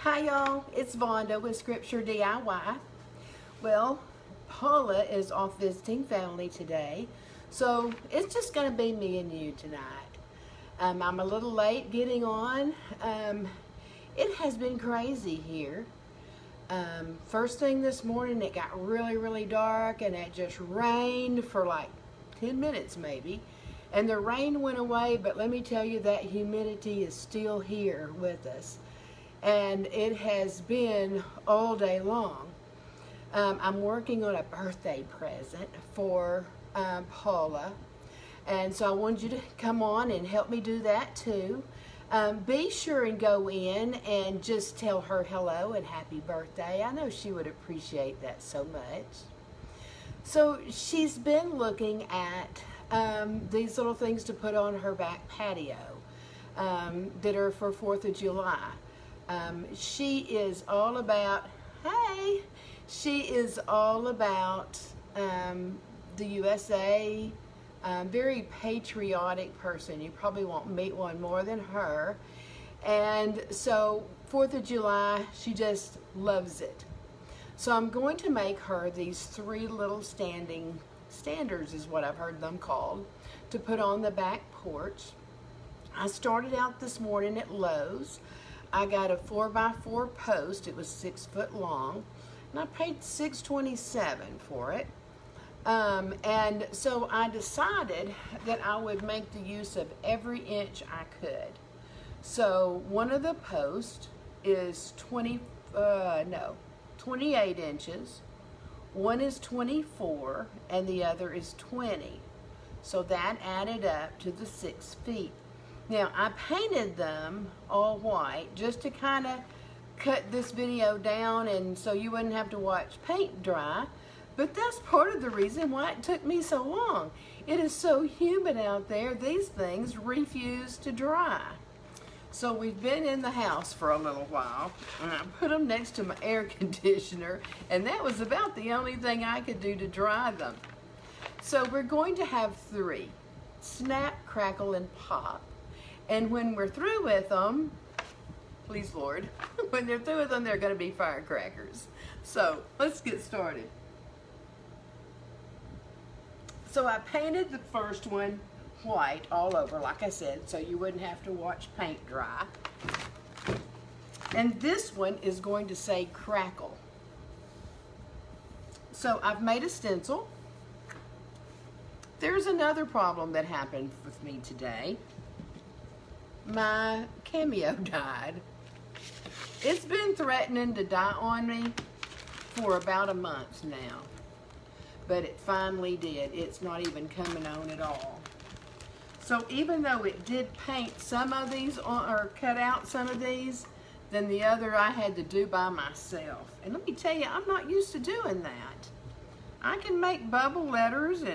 Hi y'all, it's Vonda with Scripture DIY. Well, Paula is off visiting family today, so it's just going to be me and you tonight. I'm a little late getting on. It has been crazy here. First thing this morning it got really dark and it just rained for like 10 minutes maybe. And the rain went away, but let me tell you that humidity is still here with us. And it has been all day long. I'm working on a birthday present for Paula, and so I wanted you to come on and help me do that too. Be sure and go in and just tell her hello and happy birthday. I know she would appreciate that so much. So she's been looking at these little things to put on her back patio that are for 4th of July. She is all about, she is all about the USA, very patriotic person. You probably won't meet one more than her. And so 4th of July, she just loves it. So I'm going to make her these 3 little standers is what I've heard them called, to put on the back porch. I started out this morning at Lowe's. I got a 4x4 post. It was 6 foot long, and I paid $6.27 for it. And so I decided that I would make the use of every inch I could. So one of the posts is 28 inches. One is 24, and the other is 20. So that added up to the 6 feet. Now, I painted them all white just to kind of cut this video down and so you wouldn't have to watch paint dry. But that's part of the reason why it took me so long. It is so humid out there, these things refuse to dry. So we've been in the house for a little while, and I put them next to my air conditioner, and that was about the only thing I could do to dry them. So we're going to have 3, snap, crackle, and pop. And when we're through with them, please Lord, when they're through with them, they're going to be firecrackers. So let's get started. So I painted the first one white all over, like I said, so you wouldn't have to watch paint dry. And this one is going to say crackle. So I've made a stencil. There's another problem that happened with me today. My Cameo died. It's been threatening to die on me for about a month now, but it finally did. It's not even coming on at all. So even though it did paint some of these on, or cut out some of these, then the other I had to do by myself. And let me tell you, I'm not used to doing that. I can make bubble letters,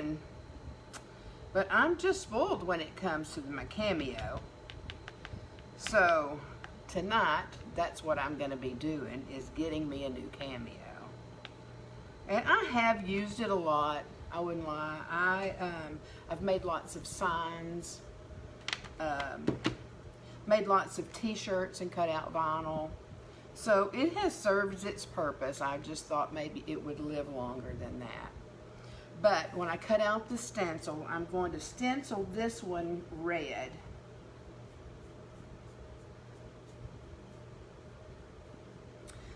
but I'm just spoiled when it comes to my Cameo. So tonight, that's what I'm going to be doing, is getting me a new Cameo. And I have used it a lot, I wouldn't lie. I've made lots of signs, made lots of t-shirts and cut out vinyl. So it has served its purpose. I just thought maybe it would live longer than that. But when I cut out the stencil, I'm going to stencil this one red.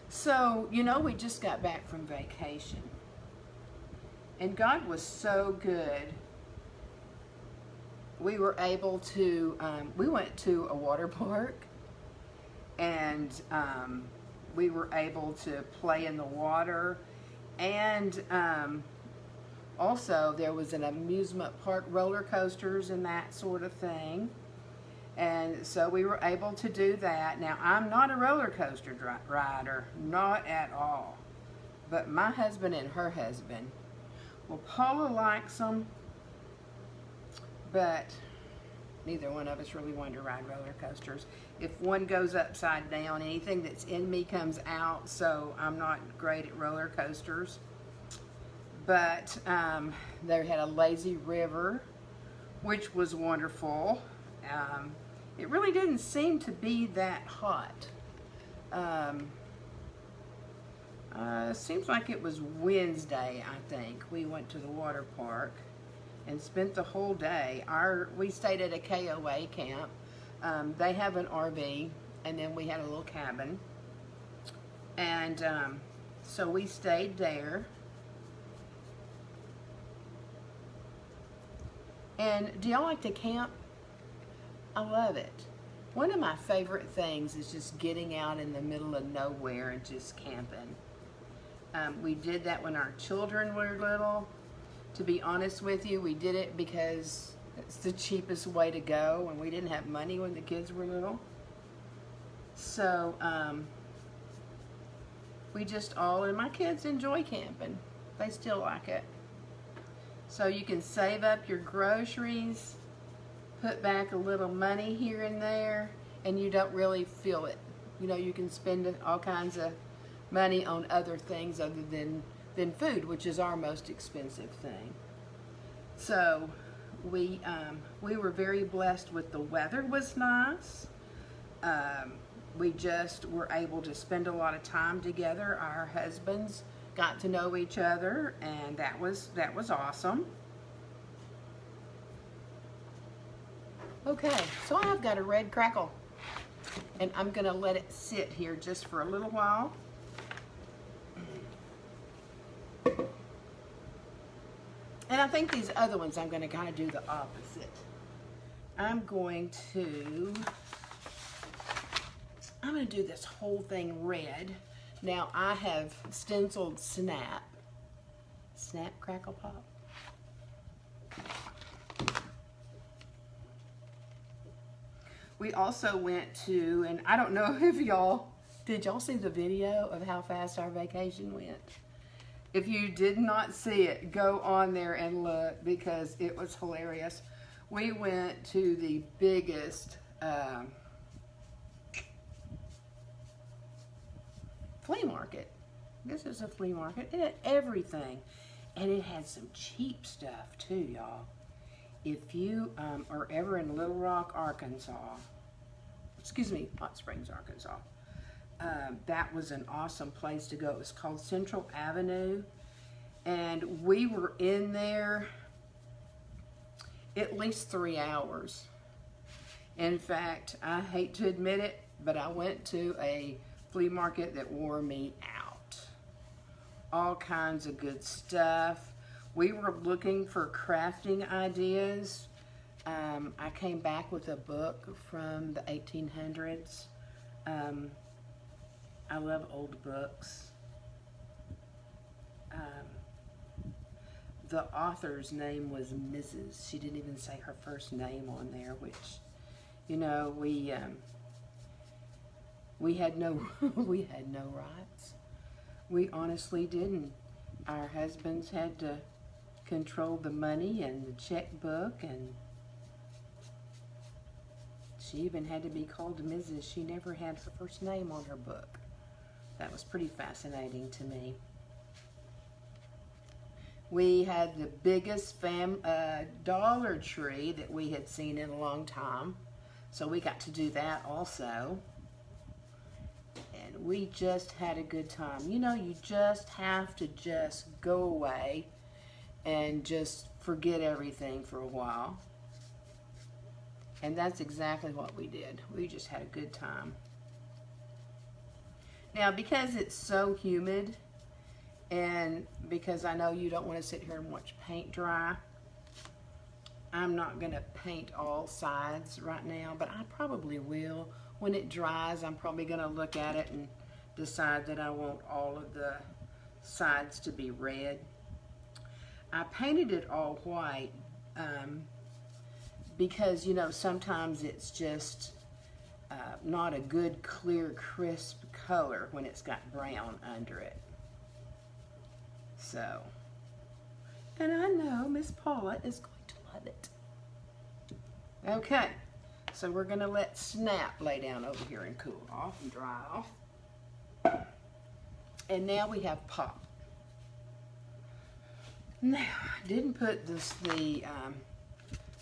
So, you know, we just got back from vacation, and God was so good. We were able to, we went to a water park, and we were able to play in the water, and also there was an amusement park, roller coasters and that sort of thing. And so we were able to do that. Now, I'm not a roller coaster rider, not at all. But my husband and her husband, well, Paula likes them, but neither one of us really wanted to ride roller coasters. If one goes upside down, anything that's in me comes out, so I'm not great at roller coasters. But they had a lazy river, which was wonderful. It really didn't seem to be that hot. Seems like it was Wednesday, I think. We went to the water park and spent the whole day. We stayed at a KOA camp. They have an RV, and then we had a little cabin. And so we stayed there. And do y'all like to camp? I love it. One of my favorite things is just getting out in the middle of nowhere and just camping. We did that when our children were little. To be honest with you, we did it because it's the cheapest way to go, and we didn't have money when the kids were little. So and my kids enjoy camping. They still like it. So you can save up your groceries, put back a little money here and there, and you don't really feel it. You know, you can spend all kinds of money on other things other than food, which is our most expensive thing. So we were very blessed with the weather was nice. We just were able to spend a lot of time together. Our husbands got to know each other, and that was awesome. Okay, so I've got a red crackle, and I'm gonna let it sit here just for a little while. And I think these other ones, I'm going to kind of do the opposite. I'm going to do this whole thing red. Now I have stenciled Snap, Crackle Pop. We also went to, and I don't know if did y'all see the video of how fast our vacation went? If you did not see it, go on there and look, because it was hilarious. We went to the biggest flea market. This is a flea market. It had everything. And it had some cheap stuff too, y'all. If you are ever in Little Rock, Arkansas, excuse me, Hot Springs, Arkansas, that was an awesome place to go. It was called Central Avenue, and we were in there at least 3 hours. In fact, I hate to admit it, but I went to a flea market that wore me out. All kinds of good stuff. We were looking for crafting ideas. I came back with a book from the 1800s. I love old books. The author's name was Mrs. She didn't even say her first name on there, which, you know, we had no we had no rights. We honestly didn't. Our husbands had to control the money and the checkbook, and she even had to be called Mrs. She never had her first name on her book. That was pretty fascinating to me. We had the biggest Dollar Tree that we had seen in a long time, so we got to do that also. And we just had a good time. You know, you just have to just go away and just forget everything for a while. And that's exactly what we did. We just had a good time. Now, because it's so humid, and because I know you don't want to sit here and watch paint dry, I'm not going to paint all sides right now, but I probably will. When it dries, I'm probably going to look at it and decide that I want all of the sides to be red. I painted it all white because, you know, sometimes it's just not a good, clear, crisp color when it's got brown under it. So, and I know Miss Paula is going to love it. Okay, so we're going to let Snap lay down over here and cool off and dry off. And now we have Pop. Now, I didn't put the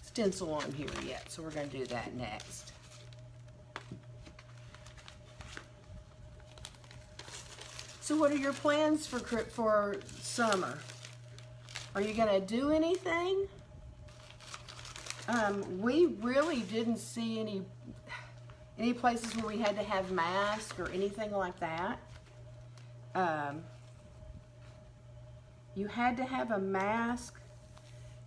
stencil on here yet, so we're going to do that next. So what are your plans for summer? Are you gonna do anything? We really didn't see any places where we had to have masks or anything like that. You had to have a mask.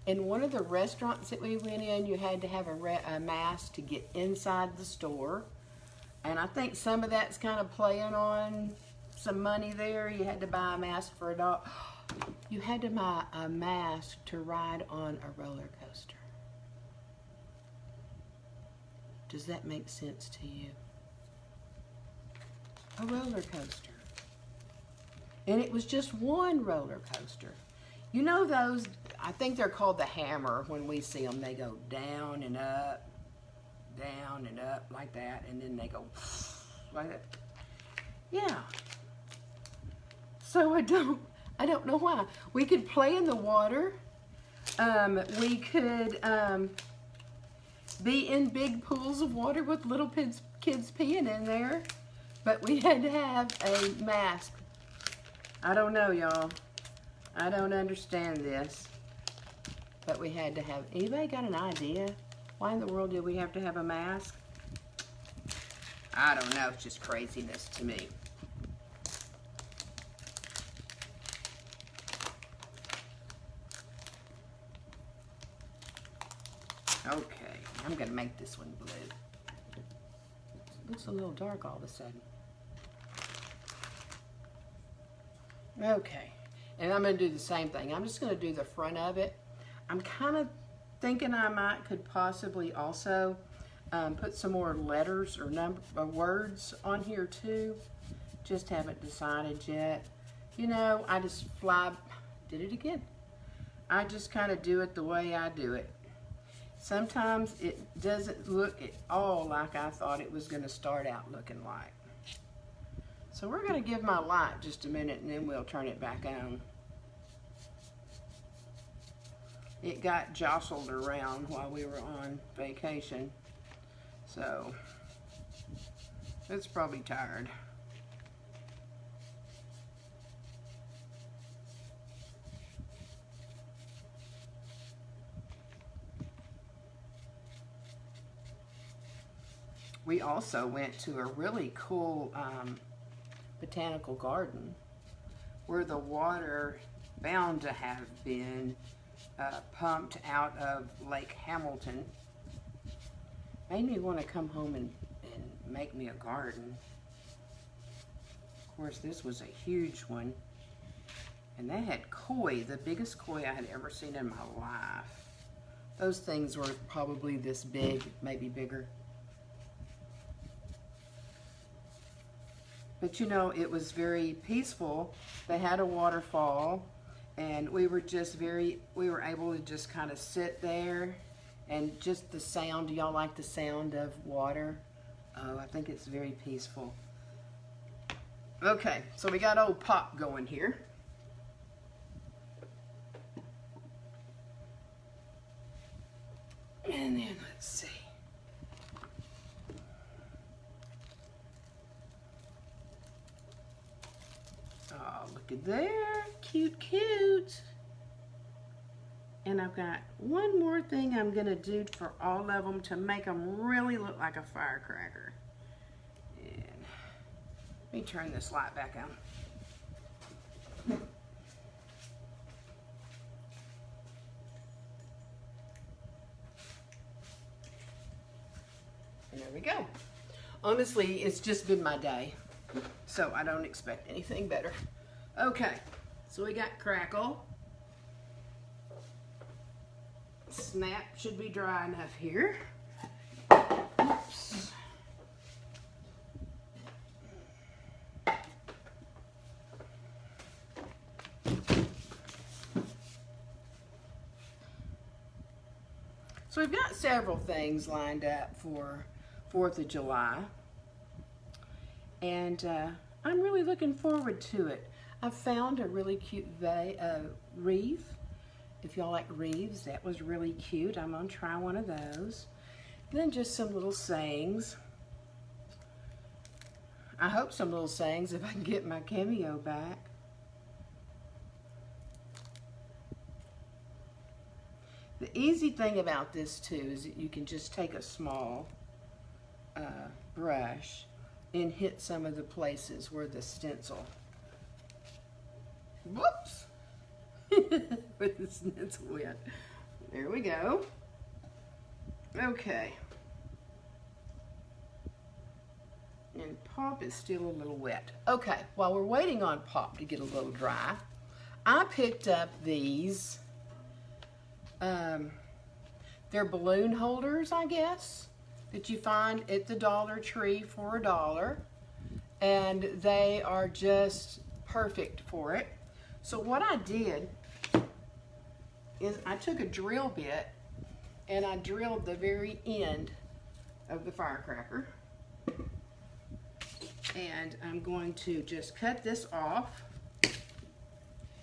In one of the restaurants that we went in, you had to have a mask to get inside the store. And I think some of that's kind of playing on some money there. You had to buy a mask for a dog. You had to buy a mask to ride on a roller coaster. Does that make sense to you? A roller coaster. And it was just one roller coaster. You know those, I think they're called the hammer when we see them. They go down and up like that, and then they go like that. Yeah. So I don't know why. We could play in the water. We could be in big pools of water with little kids peeing in there, but we had to have a mask. I don't know, y'all. I don't understand this, but we had to have. Anybody got an idea? Why in the world did we have to have a mask? I don't know. It's just craziness to me. Okay, I'm gonna make this one blue. It looks a little dark all of a sudden. Okay, and I'm gonna do the same thing. I'm just gonna do the front of it. I'm kind of thinking I could possibly also put some more letters or words on here too. Just haven't decided yet. You know, I just did it again. I just kind of do it the way I do it. Sometimes it doesn't look at all like I thought it was going to start out looking like. So we're going to give my light just a minute and then we'll turn it back on. It got jostled around while we were on vacation, so it's probably tired. We also went to a really cool botanical garden where the water bound to have been pumped out of Lake Hamilton. Made me want to come home and make me a garden. Of course, this was a huge one. And they had koi, the biggest koi I had ever seen in my life. Those things were probably this big, maybe bigger. But you know, it was very peaceful. They had a waterfall, and we were able to just kind of sit there, and just the sound. Do y'all like the sound of water? Oh, I think it's very peaceful. Okay, so we got old Pop going here. And then let's see. Oh, look at there. Cute, cute. And I've got one more thing I'm going to do for all of them to make them really look like a firecracker. And let me turn this light back on. And there we go. Honestly, it's just been my day, so I don't expect anything better. Okay, so we got Crackle. Snap should be dry enough here. Oops. So we've got several things lined up for 4th of July. And I'm really looking forward to it. I found a really cute wreath. If y'all like wreaths, that was really cute. I'm gonna try one of those. And then just some little sayings. I hope some little sayings if I can get my cameo back. The easy thing about this too is that you can just take a small brush and hit some of the places where the stencil, whoops, where the stencil went. There we go. Okay. And Pop is still a little wet. Okay, while we're waiting on Pop to get a little dry, I picked up these, they're balloon holders, I guess, that you find at the Dollar Tree for $1. And they are just perfect for it. So what I did is I took a drill bit and I drilled the very end of the firecracker. And I'm going to just cut this off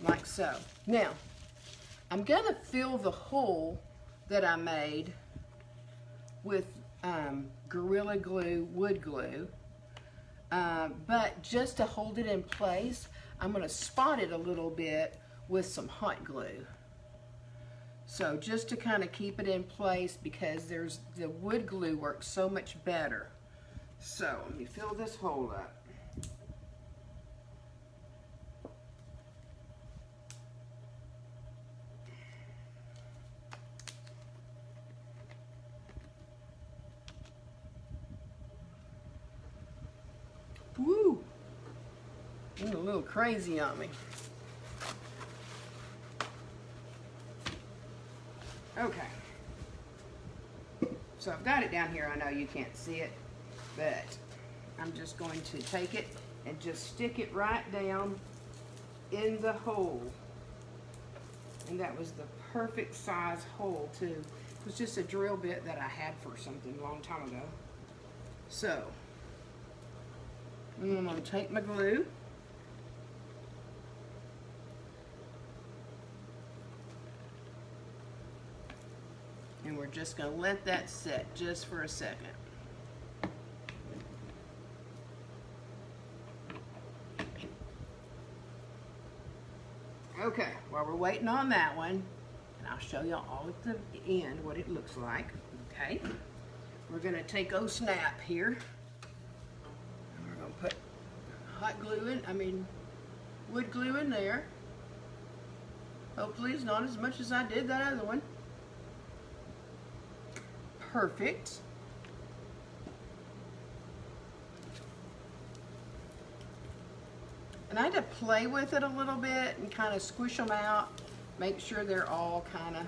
like so. Now, I'm going to fill the hole that I made with Gorilla Glue, wood glue. But just to hold it in place, I'm going to spot it a little bit with some hot glue. So just to kind of keep it in place, because the wood glue works so much better. So let me fill this hole up. Woo! Went a little crazy on me. Okay. So I've got it down here. I know you can't see it, but I'm just going to take it and just stick it right down in the hole. And that was the perfect size hole too. It was just a drill bit that I had for something a long time ago. So I'm going to take my glue. And we're just going to let that set just for a second. Okay, while we're waiting on that one, and I'll show you all at the end what it looks like. Okay, we're going to take snap here. And we're going to put hot glue in, wood glue in there. Hopefully it's not as much as I did that other one. Perfect. And I had to play with it a little bit and kind of squish them out, make sure they're all kind of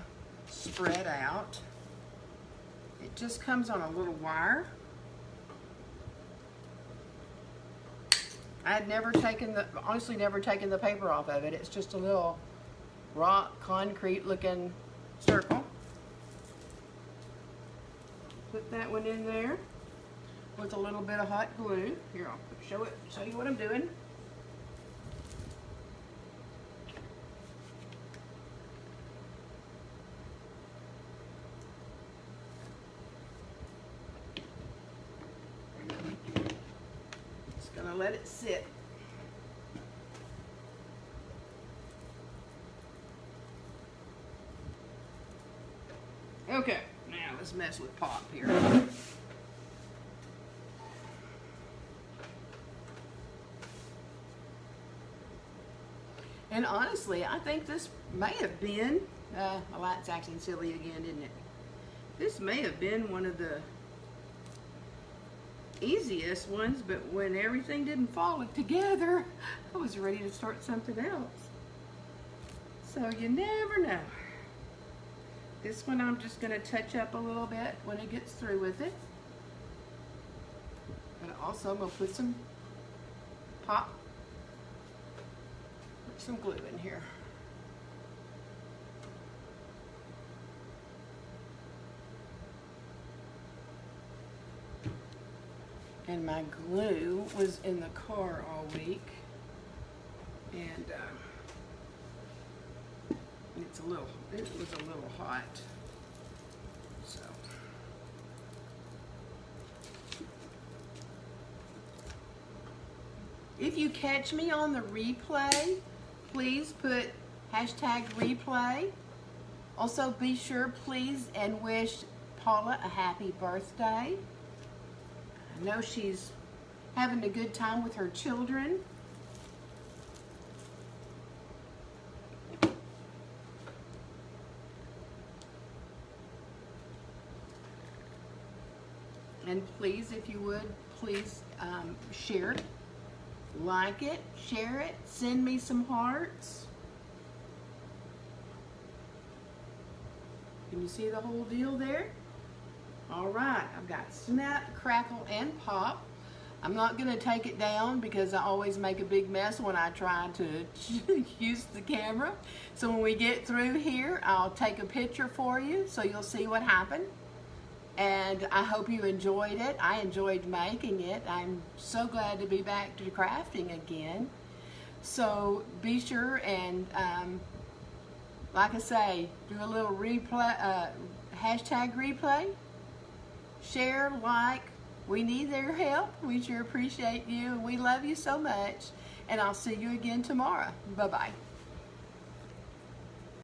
spread out. It just comes on a little wire. I had honestly never taken the paper off of it. It's just a little rock, concrete looking circle. Put that one in there with a little bit of hot glue. Here, I'll show you what I'm doing. Just gonna let it sit. Okay. Now let's mess with Pop here. And honestly, I think this may have been, my light's acting silly again, isn't it? This may have been one of the easiest ones, but when everything didn't fall together, I was ready to start something else. So you never know. This one I'm just going to touch up a little bit when it gets through with it. And also I'm going to put some glue in here. And my glue was in the car all week. And it was a little hot. So If you catch me on the replay, please put #replay. Also, be sure, please, and wish Paula a happy birthday. I know she's having a good time with her children. And please, if you would, please share it, like it, share it, send me some hearts. Can you see the whole deal there? All right, I've got snap, crackle, and pop. I'm not going to take it down because I always make a big mess when I try to use the camera. So when we get through here, I'll take a picture for you so you'll see what happened. And I hope you enjoyed it. I enjoyed making it. I'm so glad to be back to crafting again. So be sure and, like I say, do a little replay, #replay. Share, like. We need their help. We sure appreciate you. We love you so much. And I'll see you again tomorrow. Bye-bye.